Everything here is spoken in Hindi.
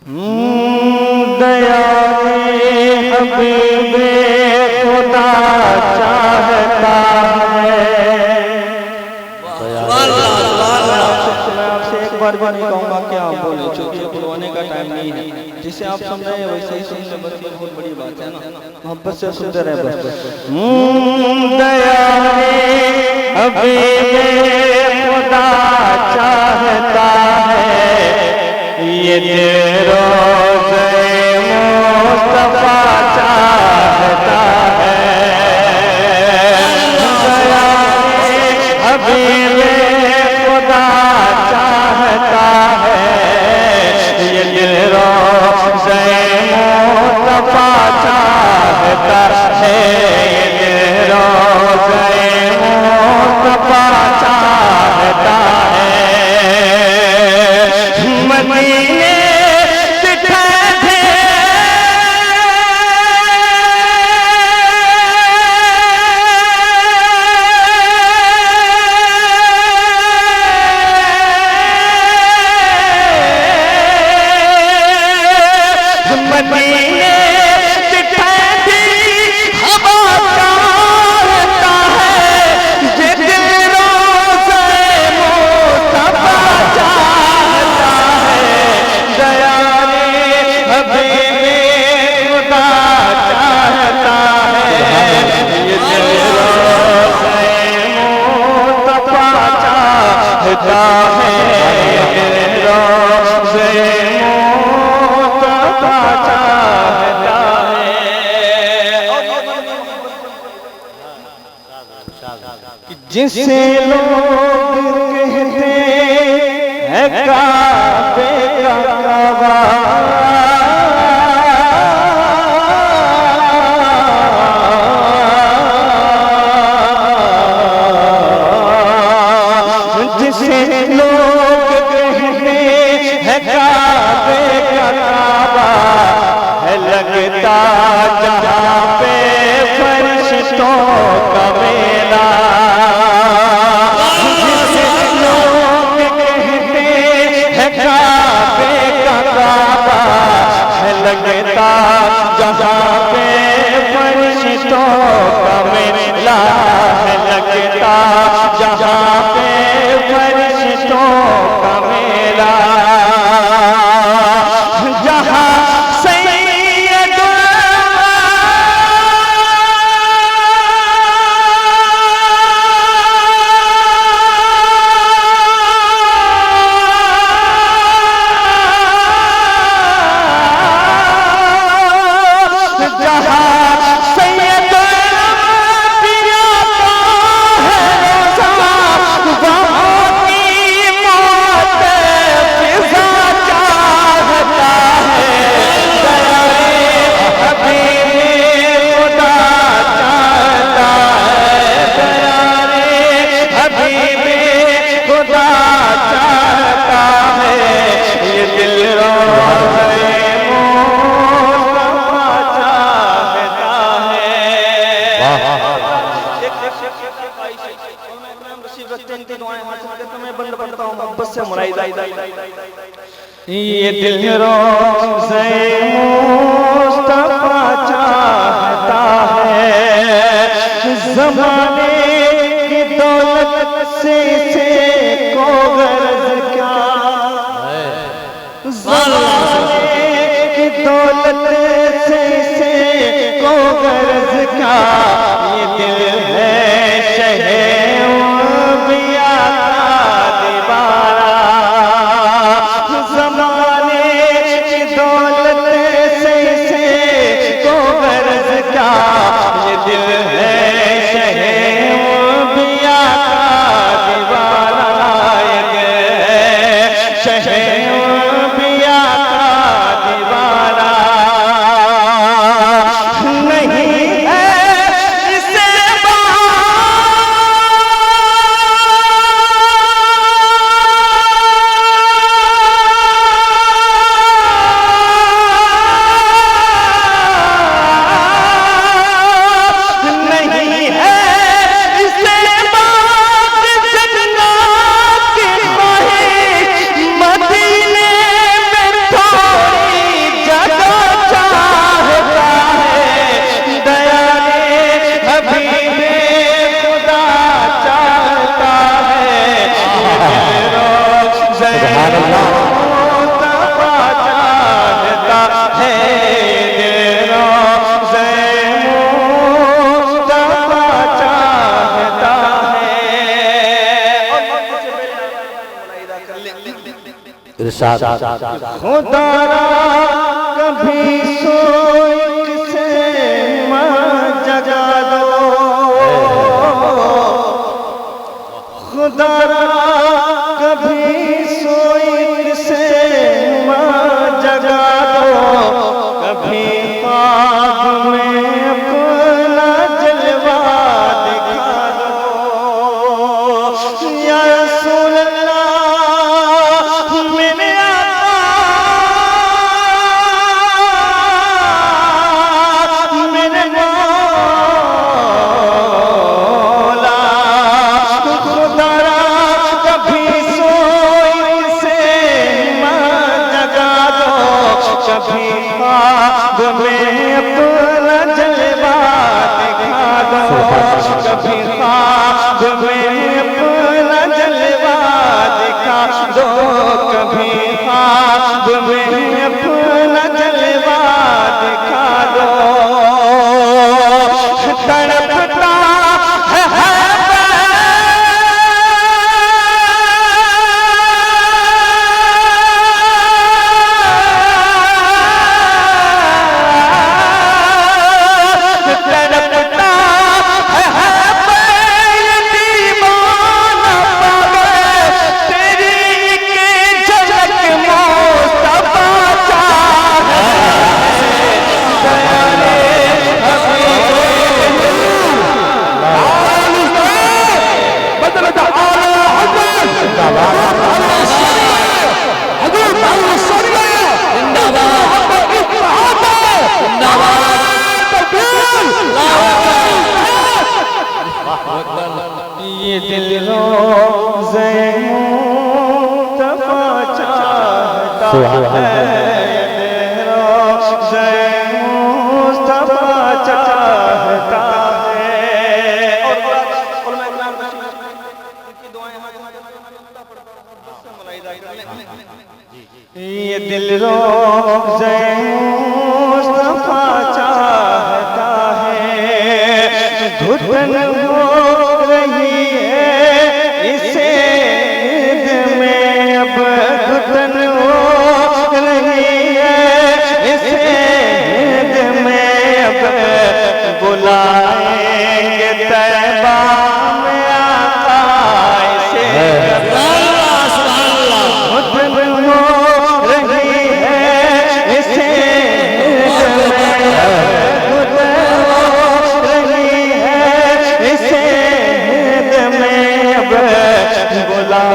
दया हबीबे खुदा चाहता है। मैं आपसे एक बार भी नहीं कहूँगा कि आप बोले, क्योंकि बुलवाने का टाइम नहीं है। जिसे आप सुन रहे हैं वैसे ही सुन ले, बस ये बहुत बड़ी बात है ना, मोहब्बत से सुनते रहे बस। दया हबीबे खुदा चाहता है, ये रोज़े मुस्तफा चाहता है। दया हबीबे खुदा चाहता है, ये रोज़े मुस्तफा चाहता है, ये रोज़े मुस्तफा चाहता है। मदीने जिसे लोग कहते हैं काबे का काबा, जिसे लोग कहते हैं काबे का काबा, है लगता जहाँ पे फरिश्तों का मेला। लगता जहाँ पे फरिश्तों का मेला है, लगता जहाँ पे फरिश्तों का मेला। जहाँ ये दिल रोज़े मुस्तफा चाहता है, ज़माने की दौलत से को गर्ज क्या, ज़माने की दौलत से को गर्ज क्या। ये दिल है शहे अंबिया का दीवारा, ज़माने की दौलत से को गर्ज क्या। ये दिल है शहे अंबिया का दीवारा, ये दिल है शहे अंबिया का दीवारा। नहीं है इसे इरशाद खुदा कभी सोई से जगा दो, खुदा कभी सोई से जगा दो, कभी ख्वाब में अपना जलवा दिखा दो। या रसूल अल्लाह मेरे आका मेरे मौला, खुदा कभी सोई से जगा दो, कभी ख्वाब में अपना जलवा दिखा दो, कभी ख्वाब में अपना जलवा दिखा दो, कभी ख्वाब में अपना जलवा दिखा दो। तड़पता है ये दिल रोज़े मुस्तफा चाहता है, ये दिल रोज़े मुस्तफा चाहता है। और उलमा इकराम की दुआएं ये दिल रोज़े मुस्तफा चाहता है, घुटन हो रही है इसे ईद में, अब घुटन हो रही है इसे ईद में, अब बुलाएंगे तैबा में आका इसे, घुटन हो रही है इसे ईद में, घुटन हो रही है इसे ईद में, अब बुला